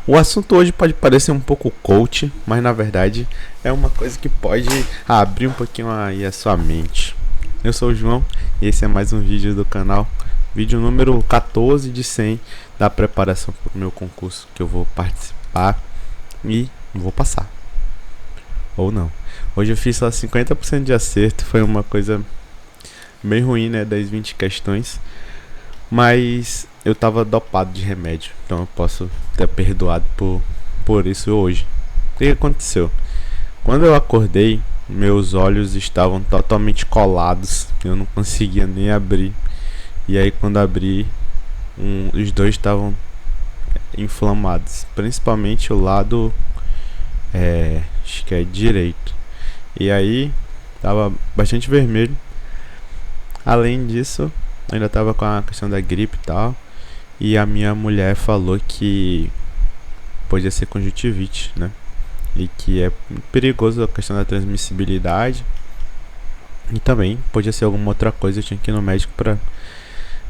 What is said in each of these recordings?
O assunto hoje pode parecer um pouco coach, mas na verdade é uma coisa que pode abrir um pouquinho aí a sua mente. Eu sou o João e esse é mais um vídeo do canal, vídeo número 14 de 100 da preparação para o meu concurso que eu vou participar e vou passar. Ou não. Hoje eu fiz só 50% de acerto, foi uma coisa bem ruim, né, das 20 questões. Mas eu tava dopado de remédio, então eu posso ter perdoado por isso hoje. O que aconteceu? Quando eu acordei, meus olhos estavam totalmente colados, eu não conseguia nem abrir. E aí quando abri, os dois estavam inflamados, principalmente o lado, acho que é direito. E aí tava bastante vermelho. Além disso, ainda tava com a questão da gripe e tal. E a minha mulher falou que podia ser conjuntivite, né? E que é perigoso a questão da transmissibilidade. E também podia ser alguma outra coisa. Eu tinha que ir no médico pra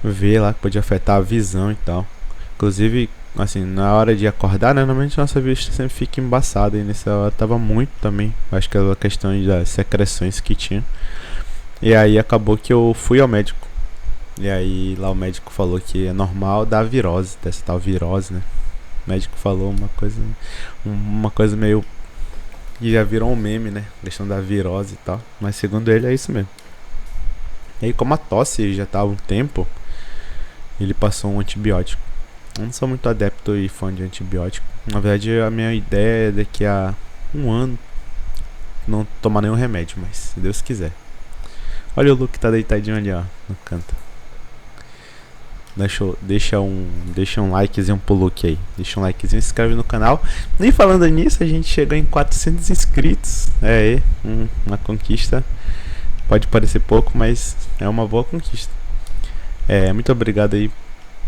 ver lá que podia afetar a visão e tal. Inclusive, assim, na hora de acordar, né? Normalmente nossa vista sempre fica embaçada. E nessa hora tava muito também. Acho que era a questão das secreções que tinha. E aí acabou que eu fui ao médico. E aí lá o médico falou que é normal da virose, dessa tal virose, né? O médico falou uma coisa meio que já virou um meme, né? Questão da virose e tal. Mas segundo ele é isso mesmo. E aí como a tosse já tava um tempo, ele passou um antibiótico. Eu não sou muito adepto e fã de antibiótico. Na verdade a minha ideia é daqui a um ano não tomar nenhum remédio, mas se Deus quiser. Olha o Luke que tá deitadinho ali, ó, no canto. Deixa um likezinho pro Luke aí. Deixa um likezinho, se inscreve no canal. E falando nisso, a gente chegou em 400 inscritos. Uma conquista. Pode parecer pouco, mas é uma boa conquista. Muito obrigado aí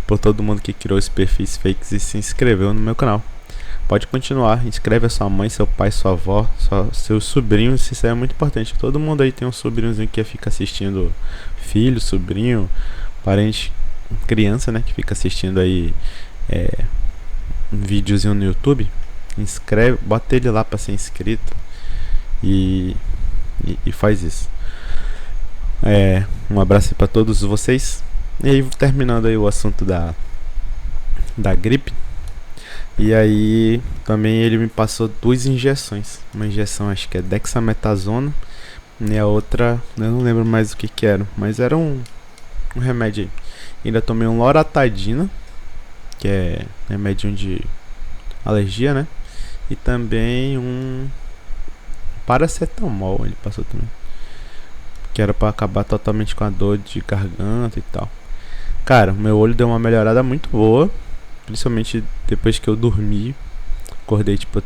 por todo mundo que criou esses perfis fakes e se inscreveu no meu canal. Pode continuar, inscreve a sua mãe, seu pai, sua avó, seus sobrinhos, isso é muito importante. Todo mundo aí tem um sobrinhozinho que fica assistindo, filho, sobrinho, parente, criança, né, que fica assistindo aí um videozinho no YouTube. Inscreve, bota ele lá pra ser inscrito e faz isso. Um abraço aí pra todos vocês. E aí, terminando aí o assunto da gripe. E aí também ele me passou 2 injeções. Uma injeção acho que é dexametasona e a outra eu não lembro mais o que era, mas era um remédio aí. Ainda tomei um loratadina, que é remédio de alergia, né? E também um paracetamol ele passou também, que era pra acabar totalmente com a dor de garganta e tal. Cara, meu olho deu uma melhorada muito boa, principalmente depois que eu dormi. Acordei tipo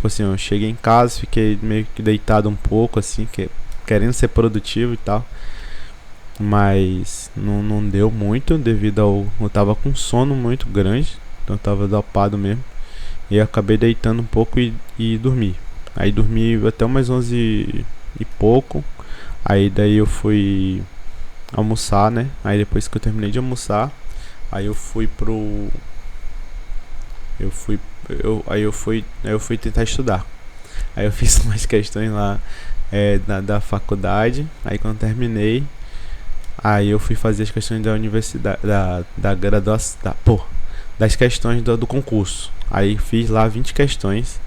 assim, eu cheguei em casa, fiquei meio que deitado um pouco assim, querendo ser produtivo e tal. Mas não deu muito devido eu tava com sono muito grande, então eu tava dopado mesmo. E eu acabei deitando um pouco e dormi. Aí dormi até umas 11 e pouco. Aí daí eu fui almoçar, né? Aí depois que eu terminei de almoçar, aí eu fui tentar estudar. Aí eu fiz umas questões lá da faculdade. Aí quando terminei, aí eu fui fazer as questões da universidade, da graduação, das questões do concurso. Aí fiz lá 20 questões.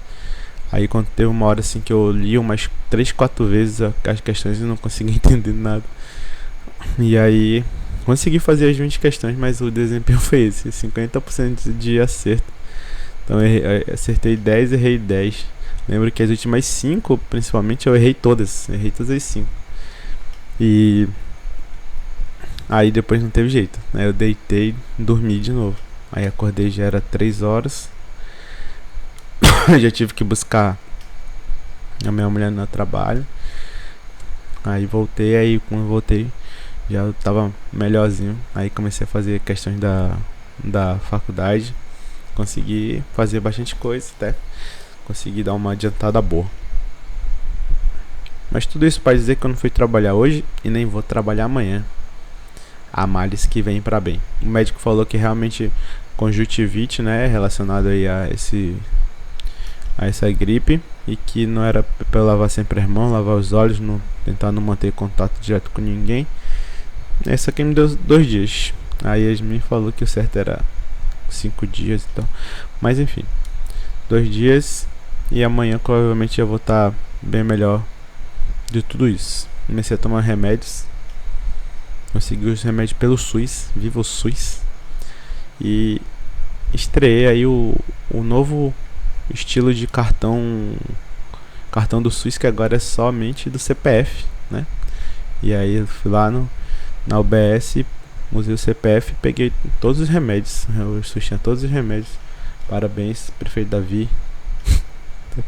Aí quando teve uma hora assim que eu li umas 3, 4 vezes as questões e não consegui entender nada. E aí consegui fazer as 20 questões, mas o desempenho foi esse, 50% de acerto. Então eu acertei 10, errei 10. Lembro que as últimas 5, principalmente, eu errei todas as 5. E aí depois não teve jeito, né? Eu deitei, dormi de novo. Aí acordei, já era 3 horas. Já tive que buscar a minha mulher no trabalho. Aí voltei, aí quando voltei já tava melhorzinho. Aí comecei a fazer questões da faculdade. Consegui fazer bastante coisa até. Consegui dar uma adiantada boa. Mas tudo isso para dizer que eu não fui trabalhar hoje e nem vou trabalhar amanhã. Há males que vêm para bem. O médico falou que realmente conjuntivite, né, relacionado aí a essa gripe, e que não era para eu lavar sempre as mãos, lavar os olhos, tentar não manter contato direto com ninguém. Essa aqui me deu 2 dias. Aí a Yasmin falou que o certo era 5 dias e tal. Mas enfim, 2 dias, e amanhã provavelmente eu vou estar bem melhor de tudo isso. Comecei a tomar remédios. Consegui os remédios pelo SUS, viva o SUS. E estreiei aí o novo estilo de cartão do SUS, que agora é somente do CPF, né? E aí eu fui lá na UBS, usei o CPF e peguei todos os remédios. O SUS tinha todos os remédios. Parabéns, prefeito Davi.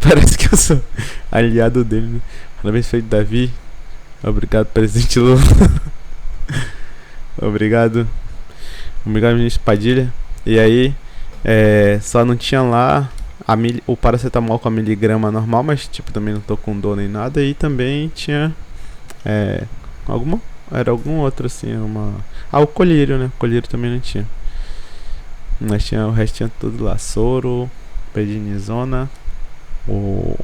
Parece que eu sou aliado dele, né? Parabéns, prefeito Davi. Obrigado, presidente Lula. Obrigado, ministro Padilha. E aí, só não tinha lá o paracetamol com a miligrama normal, mas tipo, também não tô com dor nem nada. E também tinha algum outro assim, o colírio, né? O colírio também não tinha. Mas tinha o resto, tinha tudo lá: soro, prednisona, o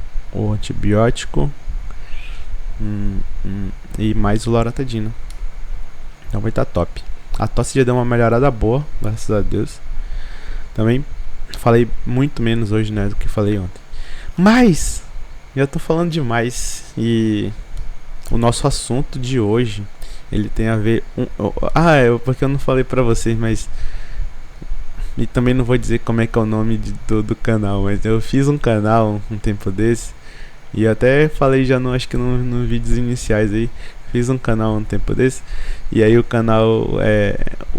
antibiótico, e mais o loratadina. Então vai estar top. A tosse já deu uma melhorada boa, graças a Deus. Também falei muito menos hoje, né, do que falei ontem. Mas já tô falando demais. E o nosso assunto de hoje, ele tem a ver porque eu não falei pra vocês, mas e também não vou dizer como é que é o nome do canal, mas eu fiz um canal um tempo desse, e eu até falei já acho que nos vídeos iniciais aí. Fiz um canal um tempo desse, e aí o canal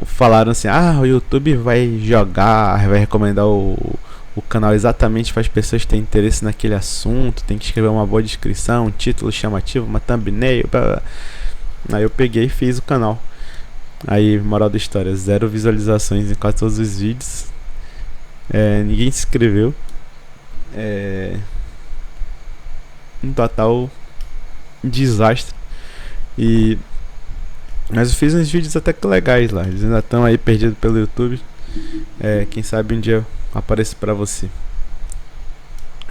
falaram assim: o YouTube vai recomendar o canal exatamente para as pessoas que têm interesse naquele assunto, tem que escrever uma boa descrição, um título chamativo, uma thumbnail, blá, blá. Aí eu peguei e fiz o canal. Aí, moral da história, 0 visualizações em quase todos os vídeos. Ninguém se inscreveu. Um total desastre. Mas eu fiz uns vídeos até que legais lá. Eles ainda estão aí perdidos pelo YouTube. Quem sabe um dia eu apareço pra você.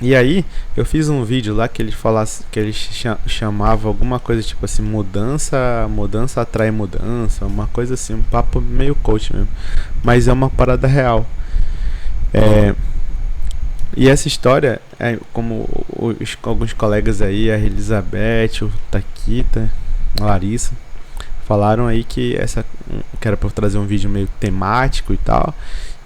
E aí eu fiz um vídeo lá que eles chamavam alguma coisa tipo assim: mudança atrai mudança, uma coisa assim, um papo meio coach mesmo. Mas é uma parada real. E essa história, como alguns colegas aí, a Elizabeth, o Taquita, a Larissa, falaram aí que era pra eu trazer um vídeo meio temático e tal.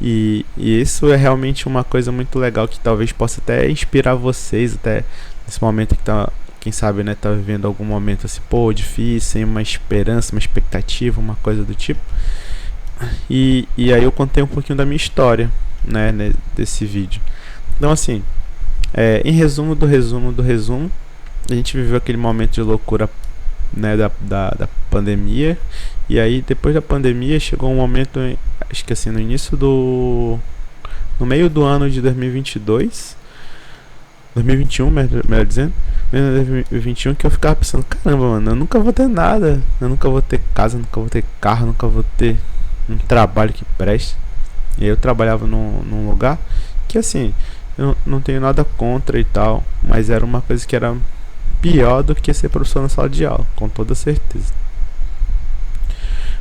E isso é realmente uma coisa muito legal, que talvez possa até inspirar vocês, até nesse momento que quem sabe, né, tá vivendo algum momento assim, difícil, sem uma esperança, uma expectativa, uma coisa do tipo. E aí eu contei um pouquinho da minha história, né, desse vídeo. Então assim, em resumo do resumo, a gente viveu aquele momento de loucura, né, da pandemia. E aí depois da pandemia chegou um momento, acho que assim, no meio do ano de 2022, 2021, melhor dizendo, 2021, que eu ficava pensando: caramba, mano, eu nunca vou ter nada, eu nunca vou ter casa, nunca vou ter carro, nunca vou ter um trabalho que preste. E aí eu trabalhava num lugar que, assim, eu não tenho nada contra e tal, mas era uma coisa que era pior do que ser professor na sala de aula, com toda certeza.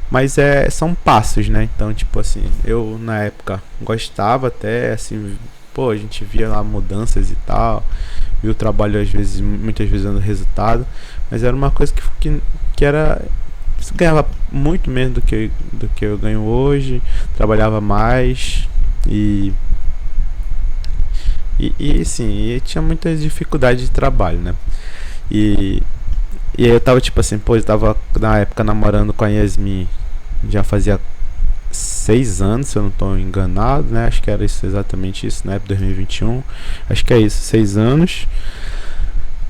Mas são passos, né? Então, tipo assim, eu na época gostava até, assim, a gente via lá mudanças e tal, via o trabalho muitas vezes dando resultado, mas era uma coisa que era, você ganhava muito menos do que eu ganho hoje, trabalhava mais e sim, tinha muitas dificuldades de trabalho, né? E aí eu tava tipo assim, eu tava na época namorando com a Yasmin, já fazia 6 anos, se eu não tô enganado, né? Acho que era exatamente isso, né? 2021, acho que é isso, 6 anos.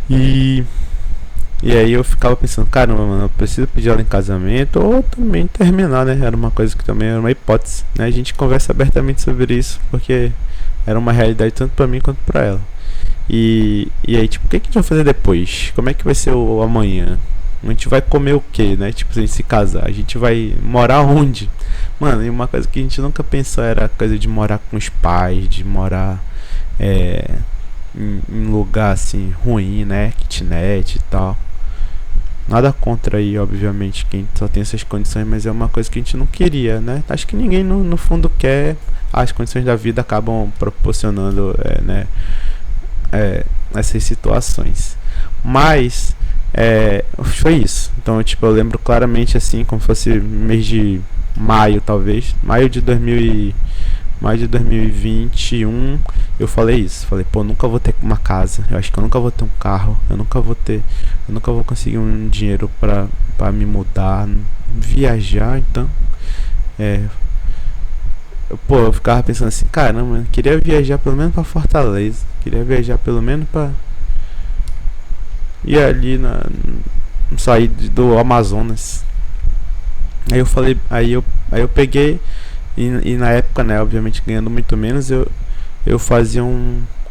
E aí eu ficava pensando: caramba, mano, eu preciso pedir ela em casamento ou também terminar, né? Era uma coisa que também era uma hipótese, né? A gente conversa abertamente sobre isso, porque era uma realidade tanto pra mim quanto pra ela. E aí, tipo, o que a gente vai fazer depois? Como é que vai ser o amanhã? A gente vai comer o quê, né? Tipo, se a gente se casar, a gente vai morar onde? Mano, e uma coisa que a gente nunca pensou era a coisa de morar com os pais, de morar é, em lugar assim ruim, né? Kitnet e tal. Nada contra aí, obviamente, quem só tem essas condições, mas é uma coisa que a gente não queria, né? Acho que ninguém no fundo quer. As condições da vida acabam proporcionando, né, essas situações. Mas foi isso. Então, tipo, eu lembro claramente assim, como fosse mês de maio, talvez, maio de 2021, eu falei isso. Falei, pô, nunca vou ter uma casa. Eu acho que eu nunca vou ter um carro. Eu nunca vou conseguir um dinheiro pra me mudar, viajar. Então, pô, eu ficava pensando assim, caramba, eu queria viajar pelo menos pra Fortaleza. Queria viajar pelo menos pra ir ali sair do Amazonas. Aí eu falei, aí eu peguei e na época, né, obviamente ganhando muito menos, eu fazia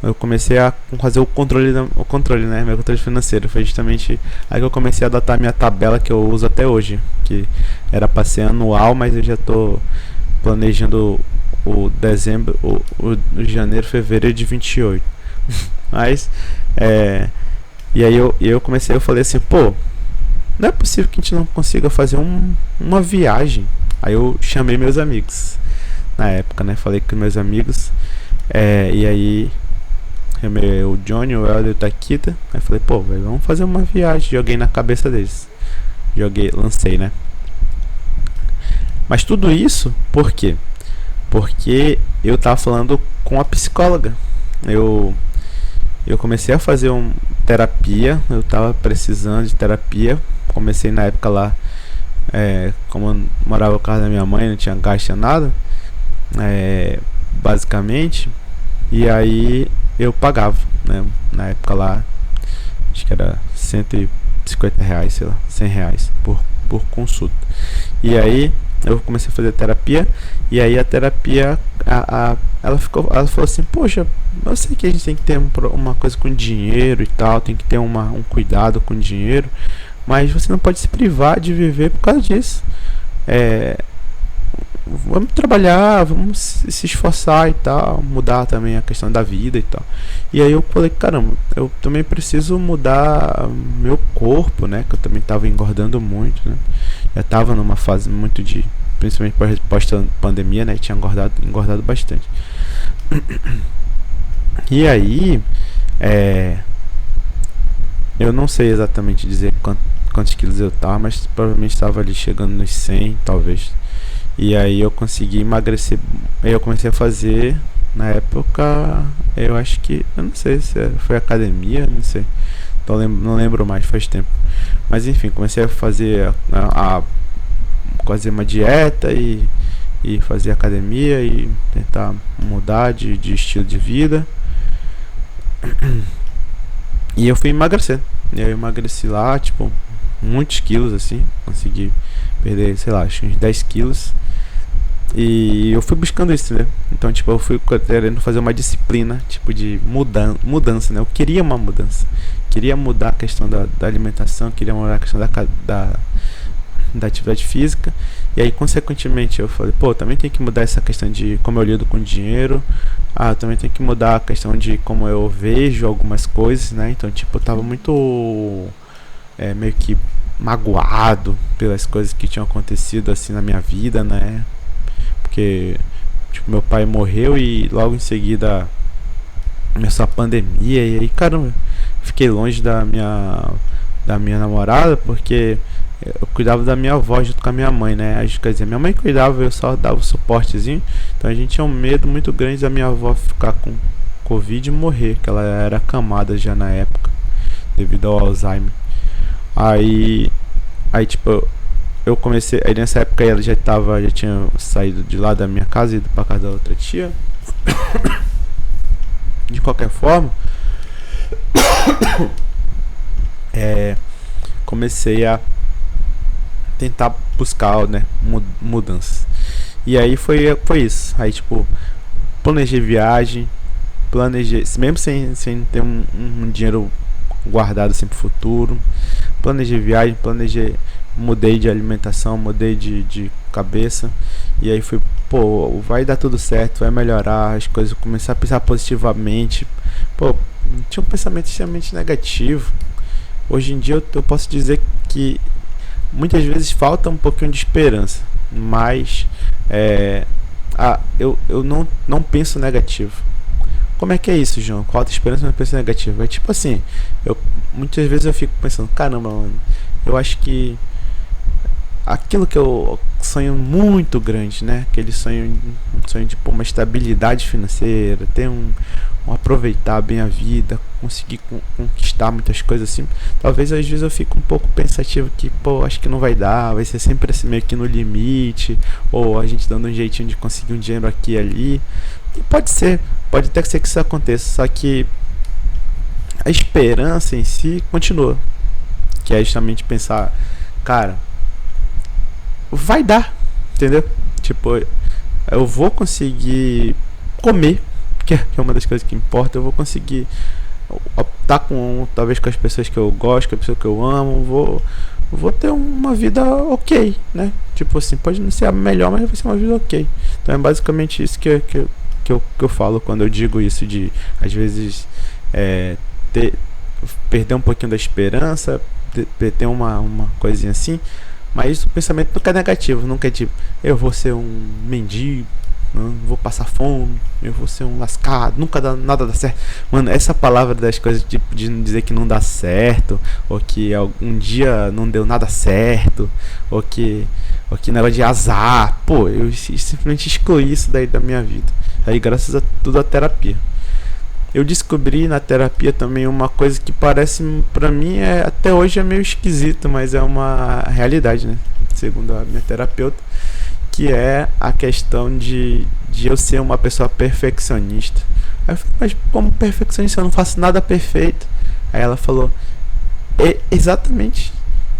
eu comecei a fazer o controle, né, meu controle financeiro. Foi justamente aí que eu comecei a adotar minha tabela que eu uso até hoje, que era para ser anual, mas eu já tô planejando o dezembro, o janeiro, fevereiro de 28. Mas e aí eu comecei, eu falei assim, pô, não é possível que a gente não consiga fazer uma viagem. Aí eu chamei meus amigos na época, né? Falei com meus amigos. E aí chamei o Johnny, o Helder e o Takita. Aí falei, pô, véio, vamos fazer uma viagem. Joguei na cabeça deles. Lancei, né? Mas tudo isso, por quê? Porque eu tava falando com a psicóloga. Eu comecei a fazer terapia. Eu tava precisando de terapia. Comecei na época lá, como eu morava no carro da minha mãe, não tinha gasto nada, basicamente. E aí eu pagava, né? Na época lá, acho que era R$ 150, sei lá, R$ 100 por consulta. E aí eu comecei a fazer terapia. E aí a terapia, ela falou assim, poxa, eu sei que a gente tem que ter uma coisa com dinheiro e tal, tem que ter um cuidado com dinheiro, mas você não pode se privar de viver por causa disso. Vamos trabalhar, vamos se esforçar e tal, mudar também a questão da vida e tal. E aí eu falei, caramba, eu também preciso mudar meu corpo, né? Que eu também estava engordando muito, né? Já estava numa fase muito principalmente pós-pandemia, né? Tinha engordado bastante. E aí, eu não sei exatamente dizer quantos quilos eu tava, mas provavelmente estava ali chegando nos 100, talvez. E aí eu consegui emagrecer. Aí eu comecei a fazer, na época, eu acho que, eu não sei se foi academia, não sei. Não lembro mais, faz tempo. Mas enfim, comecei a fazer fazer uma dieta e fazer academia e tentar mudar de estilo de vida. E eu fui emagrecer. E aí eu emagreci lá, tipo, muitos quilos assim. Consegui perder, sei lá, acho que uns 10 quilos. E eu fui buscando isso, né? Então, tipo, eu fui querendo fazer uma disciplina, tipo, de mudança, né? Eu queria uma mudança. Queria mudar a questão da alimentação, queria mudar a questão da atividade física. E aí, consequentemente, eu falei, pô, também tem que mudar essa questão de como eu lido com dinheiro. Eu também tenho que mudar a questão de como eu vejo algumas coisas, né? Então, tipo, eu tava muito meio que magoado pelas coisas que tinham acontecido assim na minha vida, né? Porque, tipo, meu pai morreu e logo em seguida começou a pandemia. E aí, caramba, fiquei longe da minha namorada, porque eu cuidava da minha avó junto com a minha mãe, né? Quer dizer, minha mãe cuidava, eu só dava o suportezinho. Então a gente tinha um medo muito grande da minha avó ficar com Covid e morrer, que ela era acamada já na época, devido ao Alzheimer. Aí tipo, eu comecei, aí nessa época ela já tinha saído de lá da minha casa e ido pra casa da outra tia. De qualquer forma, comecei a tentar buscar, né, mudanças. E aí foi isso. Aí, tipo, planejei viagem, mesmo sem ter um dinheiro guardado assim pro futuro. planejei viagem, mudei de alimentação, mudei de cabeça. E aí fui, pô, vai dar tudo certo, vai melhorar as coisas, começar a pensar positivamente. Pô, tinha um pensamento extremamente negativo. Hoje em dia eu posso dizer que muitas vezes falta um pouquinho de esperança, mas eu não penso negativo. Como é que é isso, João? Qual a esperança não penso negativo? É tipo assim, muitas vezes eu fico pensando, caramba, mano, eu acho que aquilo que eu sonho muito grande, né? Aquele sonho, um sonho de pô, uma estabilidade financeira, ter aproveitar bem a vida, conseguir conquistar muitas coisas assim. Talvez às vezes eu fico um pouco pensativo que, pô, acho que não vai dar, vai ser sempre assim meio que no limite, ou a gente dando um jeitinho de conseguir um dinheiro aqui e ali. E pode até ser que isso aconteça, só que a esperança em si continua, que é justamente pensar, cara, vai dar, entendeu? Tipo, eu vou conseguir comer, que é uma das coisas que importa. Eu vou conseguir estar talvez com as pessoas que eu gosto, com as pessoas que eu amo. Vou ter uma vida ok, né? Tipo assim, pode não ser a melhor, mas vai ser uma vida ok. Então é basicamente isso que eu falo quando eu digo isso, de às vezes perder um pouquinho da esperança, ter uma coisinha assim. Mas o pensamento nunca é negativo, nunca é tipo, eu vou ser um mendigo, não vou passar fome, eu vou ser um lascado, nada dá certo. Mano, essa palavra das coisas tipo, de dizer que não dá certo, ou que um dia não deu nada certo, ou que negócio de azar, pô, eu simplesmente excluí isso daí da minha vida. Aí graças a tudo a terapia. Eu descobri na terapia também uma coisa que parece, pra mim, até hoje é meio esquisito, mas é uma realidade, né? Segundo a minha terapeuta, que é a questão de eu ser uma pessoa perfeccionista. Aí eu falei, mas como perfeccionista eu não faço nada perfeito? Aí ela falou, exatamente,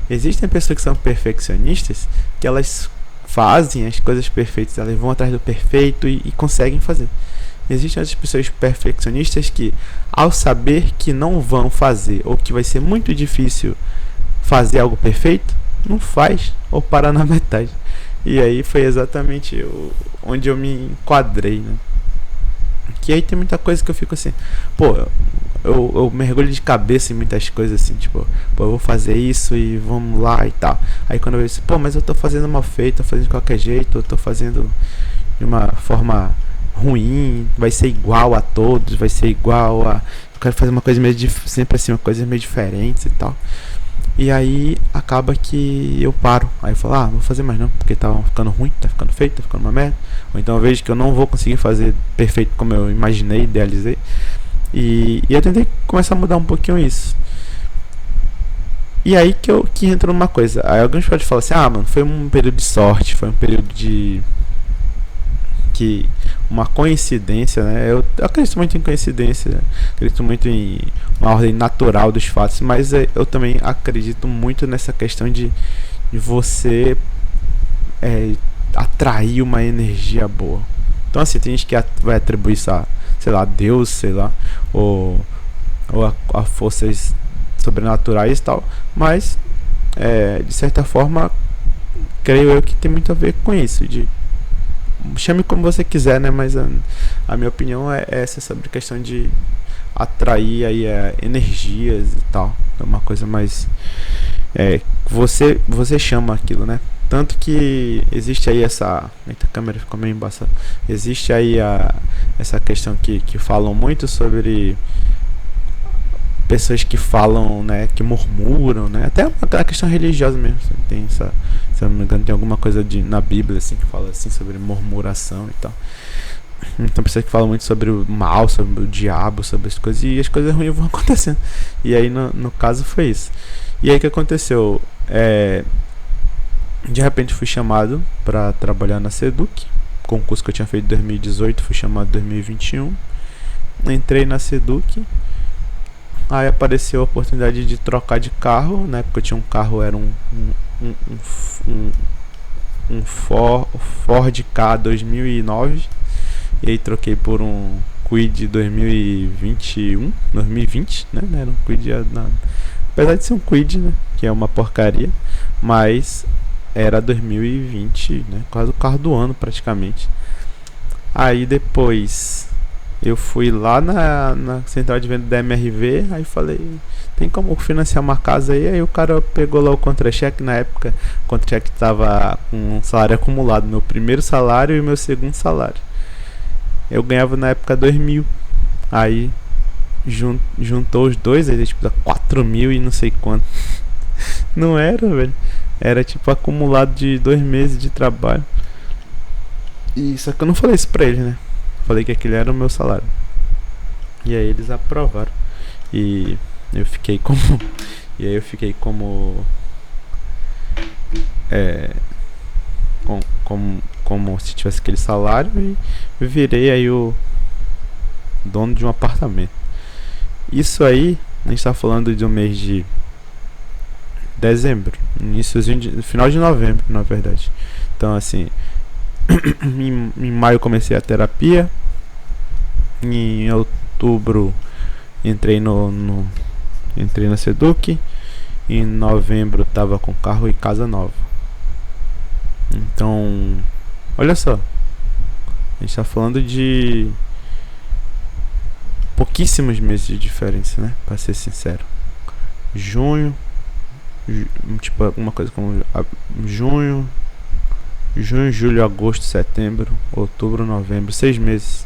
existem pessoas que são perfeccionistas, que elas fazem as coisas perfeitas, elas vão atrás do perfeito e conseguem fazer. Existem outras pessoas perfeccionistas que, ao saber que não vão fazer, ou que vai ser muito difícil fazer algo perfeito, não faz, ou para na metade. E aí foi exatamente onde eu me enquadrei, né? Que aí tem muita coisa que eu fico assim, pô, eu mergulho de cabeça em muitas coisas assim, tipo, pô, eu vou fazer isso e vamos lá e tal. Aí quando eu vejo, pô, mas eu tô fazendo mal feito, tô fazendo de qualquer jeito, eu tô fazendo de uma forma ruim, vai ser igual a todos, vai ser igual a... Eu quero fazer uma coisa meio sempre assim, uma coisa meio diferente e tal. E aí acaba que eu paro. Aí eu falo, não vou fazer mais não, porque tá ficando ruim, tá ficando feio, tá ficando uma merda. Ou então eu vejo que eu não vou conseguir fazer perfeito como eu imaginei, idealizei. E eu tentei começar a mudar um pouquinho isso. E aí que entra numa coisa. Aí alguns podem falar assim, mano, foi um período de sorte, foi um período de... uma coincidência, né? Eu acredito muito em coincidência, acredito muito em uma ordem natural dos fatos, mas eu também acredito muito nessa questão de você atrair uma energia boa. Então assim, tem gente que vai atribuir isso a, sei lá, Deus, sei lá, ou a forças sobrenaturais e tal, mas de certa forma creio eu que tem muito a ver com isso, de chame como você quiser, né? Mas a minha opinião é essa, sobre a questão de atrair aí energias e tal. É uma coisa mais você chama aquilo, né? Tanto que existe aí essa... Eita, a câmera ficou meio embaçada. Existe aí essa questão que falam muito sobre pessoas que falam, né, que murmuram, né, até a questão religiosa mesmo, tem essa, se eu não me engano, tem alguma coisa na Bíblia assim que fala assim sobre murmuração e tal. Então pessoas que falam muito sobre o mal, sobre o diabo, sobre as coisas, e as coisas ruins vão acontecendo. E aí no caso foi isso. E aí o que aconteceu? De repente fui chamado para trabalhar na Seduc, concurso que eu tinha feito em 2018, fui chamado em 2021. Entrei na Seduc. Aí apareceu a oportunidade de trocar de carro. Na época eu tinha um carro, era um Ford Ka 2009. E aí troquei por um Kwid 2020, né? Era um Kwid Apesar de ser um quid, né? Que é uma porcaria. Mas era 2020, né? Quase o carro do ano praticamente. Aí depois eu fui lá na central de venda da MRV. Aí falei, tem como financiar uma casa aí? Aí o cara pegou lá o contra-cheque. Na época o contra-cheque tava com um salário acumulado, meu primeiro salário e meu segundo salário. Eu ganhava na época 2.000. Aí juntou os dois, aí tipo 4.000 e não sei quanto. Não era, velho. Era tipo acumulado de 2 meses de trabalho. E só que eu não falei isso pra eles, né? Falei que aquele era o meu salário. E aí eles aprovaram. E eu fiquei como. E aí eu fiquei como. É. Como se tivesse aquele salário. E virei aí o dono de um apartamento. Isso aí, a gente tá falando de um mês de dezembro, final de novembro, na verdade. Então, assim, em maio comecei a terapia, em outubro entrei entrei na Seduc, em novembro tava com carro e casa nova. Então, olha só, a gente tá falando de pouquíssimos meses de diferença, né? Pra ser sincero. Junho, tipo alguma coisa como junho, julho, agosto, setembro, outubro, novembro, 6 meses.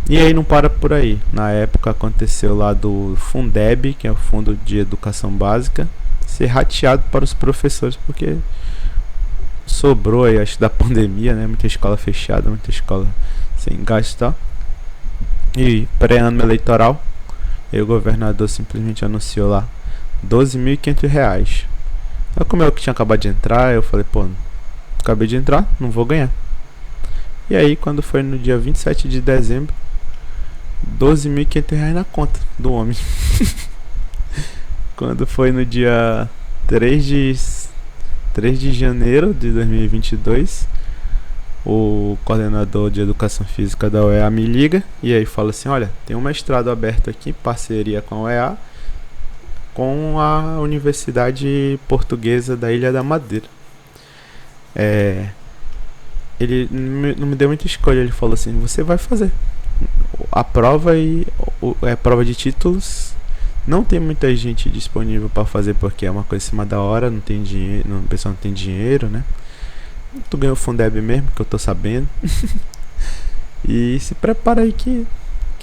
E aí não para por aí. Na época aconteceu lá do Fundeb, que é o Fundo de Educação Básica, ser rateado para os professores, porque sobrou aí, acho, da pandemia, né? Muita escola fechada, muita escola sem gastar. E pré-ano eleitoral, e o governador simplesmente anunciou lá R$ 12.500. Aí como eu que tinha acabado de entrar, eu falei, pô, acabei de entrar, não vou ganhar. E aí quando foi no dia 27 de dezembro, R$ 12.500 na conta do homem. Quando foi no dia 3 de janeiro de 2022, o coordenador de educação física da UEA me liga e aí fala assim, olha, tem um mestrado aberto aqui, parceria com a UEA, com a Universidade Portuguesa da Ilha da Madeira. Ele não me deu muita escolha, ele falou assim, você vai fazer a prova e a prova de títulos. Não tem muita gente disponível para fazer porque é uma coisa em cima da hora, não tem dinheiro, o pessoal não tem dinheiro, né? Tu ganhou o Fundeb mesmo, que eu tô sabendo. E se prepara aí que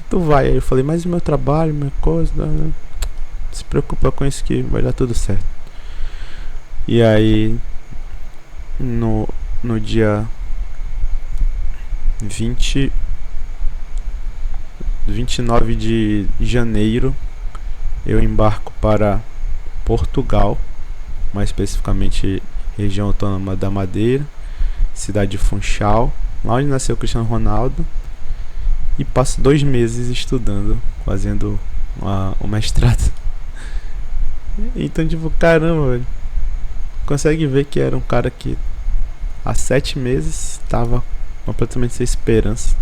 tu vai. Aí eu falei, mas o meu trabalho, minha coisa, não se preocupa com isso que vai dar tudo certo. E aí no dia 29 de janeiro eu embarco para Portugal, mais especificamente região autônoma da Madeira, cidade de Funchal, lá onde nasceu o Cristiano Ronaldo, e passo 2 meses estudando, fazendo o mestrado. Então, tipo, caramba, velho, consegue ver que era um cara que há 7 meses estava completamente sem esperança.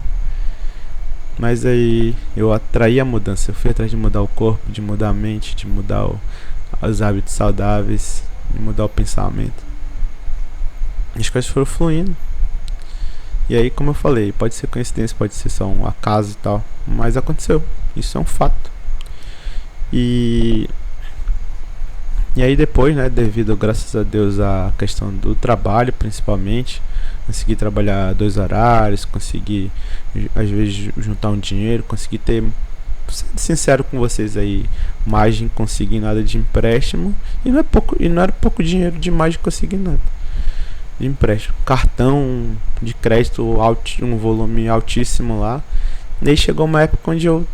Mas aí eu atraí a mudança, eu fui atrás de mudar o corpo, de mudar a mente, de mudar os hábitos saudáveis, de mudar o pensamento. As coisas foram fluindo. E aí, como eu falei, pode ser coincidência, pode ser só um acaso e tal, mas aconteceu, isso é um fato. E aí depois, né, devido, graças a Deus, à questão do trabalho principalmente, consegui trabalhar 2 horários, consegui às vezes juntar um dinheiro, consegui ter, sendo sincero com vocês aí, margem, conseguir nada de empréstimo, e não era pouco dinheiro de margem conseguir nada de empréstimo, cartão de crédito um volume altíssimo lá. E aí chegou uma época onde eu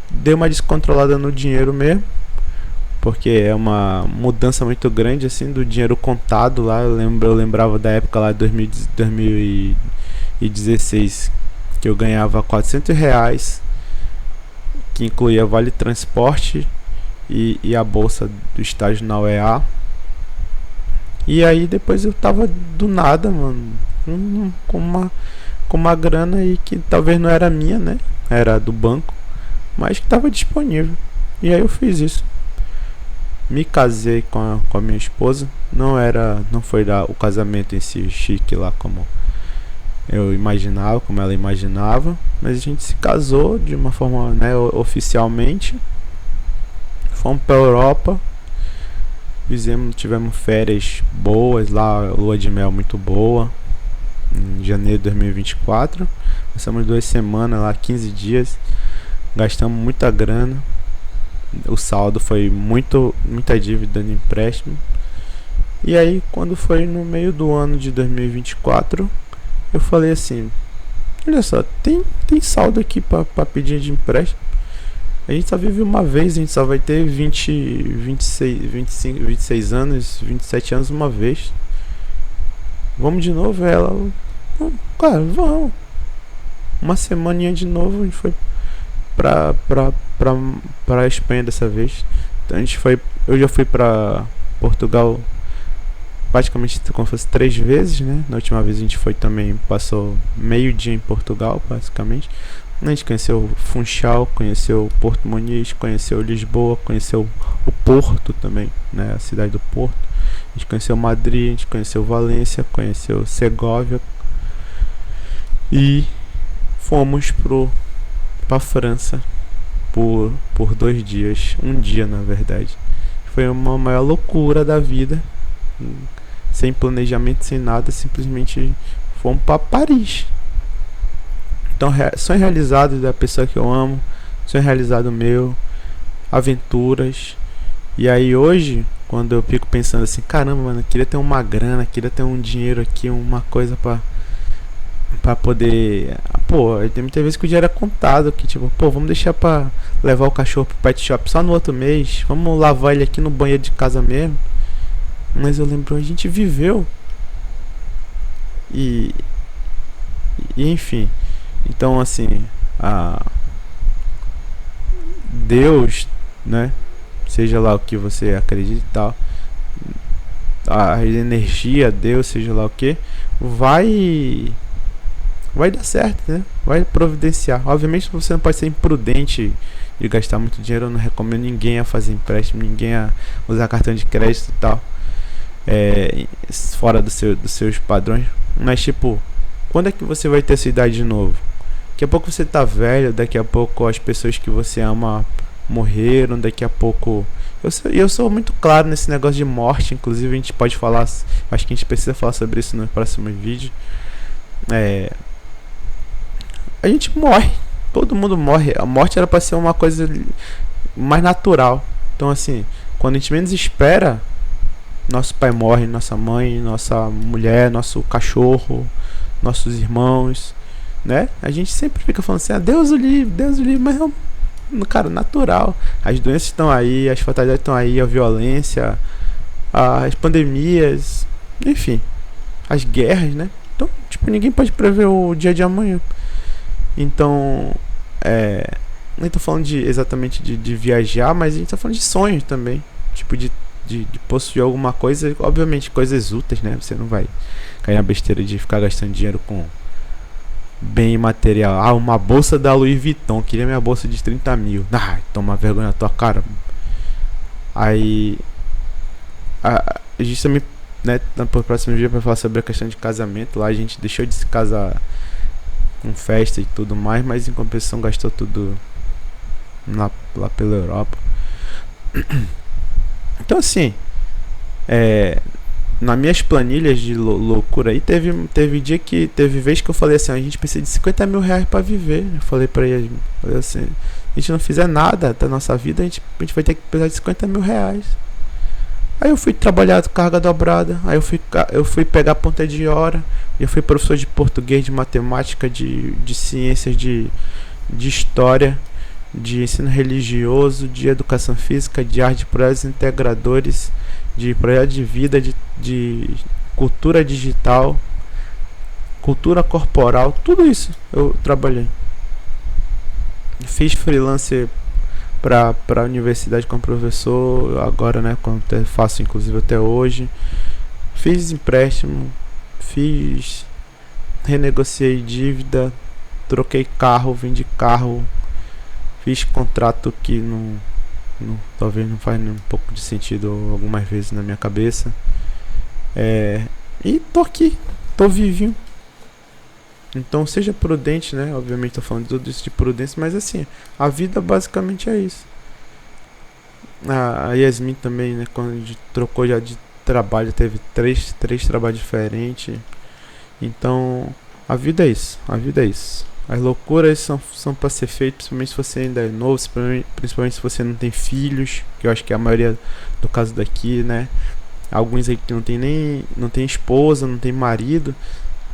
dei uma descontrolada no dinheiro mesmo, porque é uma mudança muito grande assim do dinheiro contado lá. Eu lembrava da época lá de 2016 que eu ganhava R$ 400, que incluía vale transporte e a bolsa do estágio na UEA. E aí depois eu tava do nada, mano, com uma grana aí que talvez não era minha, né? Era do banco, mas que tava disponível. E aí eu fiz isso. me casei com a minha esposa. Não foi o casamento em si chique lá como eu imaginava, como ela imaginava, mas a gente se casou de uma forma, né, oficialmente. Fomos para Europa, tivemos férias boas lá, lua de mel muito boa, em janeiro de 2024. Passamos 2 semanas lá, 15 dias, gastamos muita grana. O saldo foi muita dívida de empréstimo. E aí, quando foi no meio do ano de 2024, eu falei assim: olha só, tem saldo aqui para pedir de empréstimo. A gente só vive uma vez, a gente só vai ter 26 anos, 27 anos uma vez. Vamos de novo? Ela, cara, vamos. Uma semaninha de novo, a gente foi pra Espanha dessa vez. Então eu já fui pra Portugal praticamente como fosse 3 vezes, né? Na última vez a gente foi também, passou meio dia em Portugal, basicamente. A gente conheceu Funchal, conheceu Porto Muniz, conheceu Lisboa, conheceu o Porto também, né? A cidade do Porto. A gente conheceu Madrid, a gente conheceu Valência, conheceu Segóvia. E fomos pra França por 2 dias, um dia na verdade. Foi uma maior loucura da vida, sem planejamento, sem nada, simplesmente fomos para Paris. Então, sonho realizado da pessoa que eu amo, sonho realizado meu, aventuras. E aí hoje, quando eu fico pensando assim, caramba, mano, queria ter uma grana, queria ter um dinheiro aqui, uma coisa pra poder... Pô, tem muitas vezes que o dinheiro é contado, que tipo, pô, vamos deixar pra levar o cachorro pro pet shop só no outro mês, vamos lavar ele aqui no banheiro de casa mesmo. Mas eu lembro, a gente viveu. E enfim, então assim, Deus, né, seja lá o que você acredita e tal, a energia, Deus, seja lá o que, vai dar certo, né? Vai providenciar. Obviamente você não pode ser imprudente de gastar muito dinheiro. Eu não recomendo ninguém a fazer empréstimo, ninguém a usar cartão de crédito e tal, fora dos seus padrões. Mas tipo, quando é que você vai ter essa idade de novo? Daqui a pouco você tá velho, daqui a pouco as pessoas que você ama morreram, daqui a pouco... Eu sou muito claro nesse negócio de morte. Inclusive a gente pode falar, acho que a gente precisa falar sobre isso no próximo vídeo. A gente morre, todo mundo morre. A morte era para ser uma coisa mais natural. Então assim, quando a gente menos espera, nosso pai morre, nossa mãe, nossa mulher, nosso cachorro, nossos irmãos, né? A gente sempre fica falando assim, Deus o livre, mas é cara, natural. As doenças estão aí, as fatalidades estão aí, a violência, as pandemias, enfim, as guerras, né? Então, tipo, ninguém pode prever o dia de amanhã. Então, nem tô falando exatamente de viajar, mas a gente tá falando de sonhos também. Tipo, de possuir alguma coisa, obviamente coisas úteis, né? Você não vai cair na besteira de ficar gastando dinheiro com bem material. Uma bolsa da Louis Vuitton, queria minha bolsa de 30 mil. Toma vergonha na tua cara. Aí a gente também, né, no próximo vídeo vai falar sobre a questão de casamento. Lá a gente deixou de se casar com festa e tudo mais, mas em compensação gastou tudo lá pela Europa. Então assim, nas minhas planilhas de loucura aí, teve dia que teve vez que eu falei assim, a gente precisa de 50 mil reais pra viver. Eu falei pra ele, assim, a gente não fizer nada da nossa vida, a gente vai ter que precisar de 50 mil reais. Aí eu fui trabalhar carga dobrada, aí eu fui pegar ponta de hora, eu fui professor de português, de matemática, de ciências, de história, de ensino religioso, de educação física, de arte, de projetos integradores, de projeto de vida, de cultura digital, cultura corporal, tudo isso eu trabalhei. Fiz freelance para a universidade como professor, agora, né, faço inclusive até hoje. Fiz empréstimo, renegociei dívida, troquei carro, vendi carro, fiz contrato que talvez não faz um pouco de sentido algumas vezes na minha cabeça. E tô aqui, tô vivinho. Então seja prudente, né? Obviamente tô falando tudo isso de prudência, mas assim, a vida basicamente é isso. A Yasmin também, né? Quando a gente trocou já de trabalho, teve três trabalhos diferentes. Então, a vida é isso, a vida é isso. As loucuras são para ser feitas, principalmente se você ainda é novo, principalmente se você não tem filhos, que eu acho que é a maioria do caso daqui, né? Alguns aí que não tem esposa, não tem marido.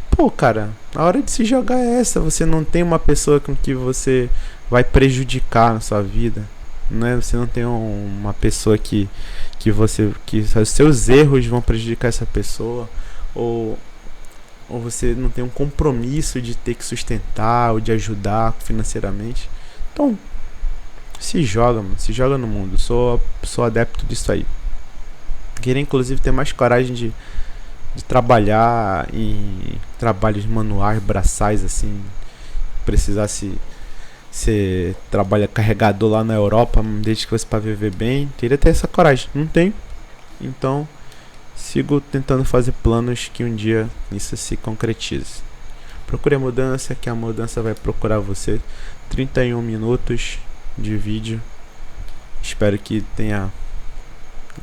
Pô, cara, a hora de se jogar é essa. Você não tem uma pessoa com que você vai prejudicar na sua vida, né? Você não tem uma pessoa que os seus erros vão prejudicar essa pessoa, ou você não tem um compromisso de ter que sustentar ou de ajudar financeiramente. Então, se joga, mano, se joga no mundo. Sou adepto disso aí. Queria inclusive ter mais coragem de trabalhar em trabalhos manuais, braçais, assim. Precisasse ser trabalha carregador lá na Europa, desde que fosse para viver bem. Queria ter essa coragem, não tem. Então, sigo tentando fazer planos que um dia isso se concretize. Procure a mudança, que a mudança vai procurar você. 31 minutos de vídeo. Espero que tenha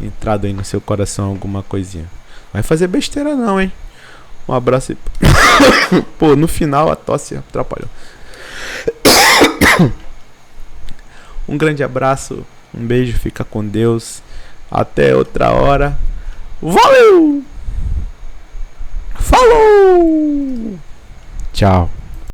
entrado aí no seu coração alguma coisinha. Vai fazer besteira não, hein? Um abraço aí. Pô, no final a tosse atrapalhou. Um grande abraço, um beijo, fica com Deus. Até outra hora. Valeu! Falou! Tchau.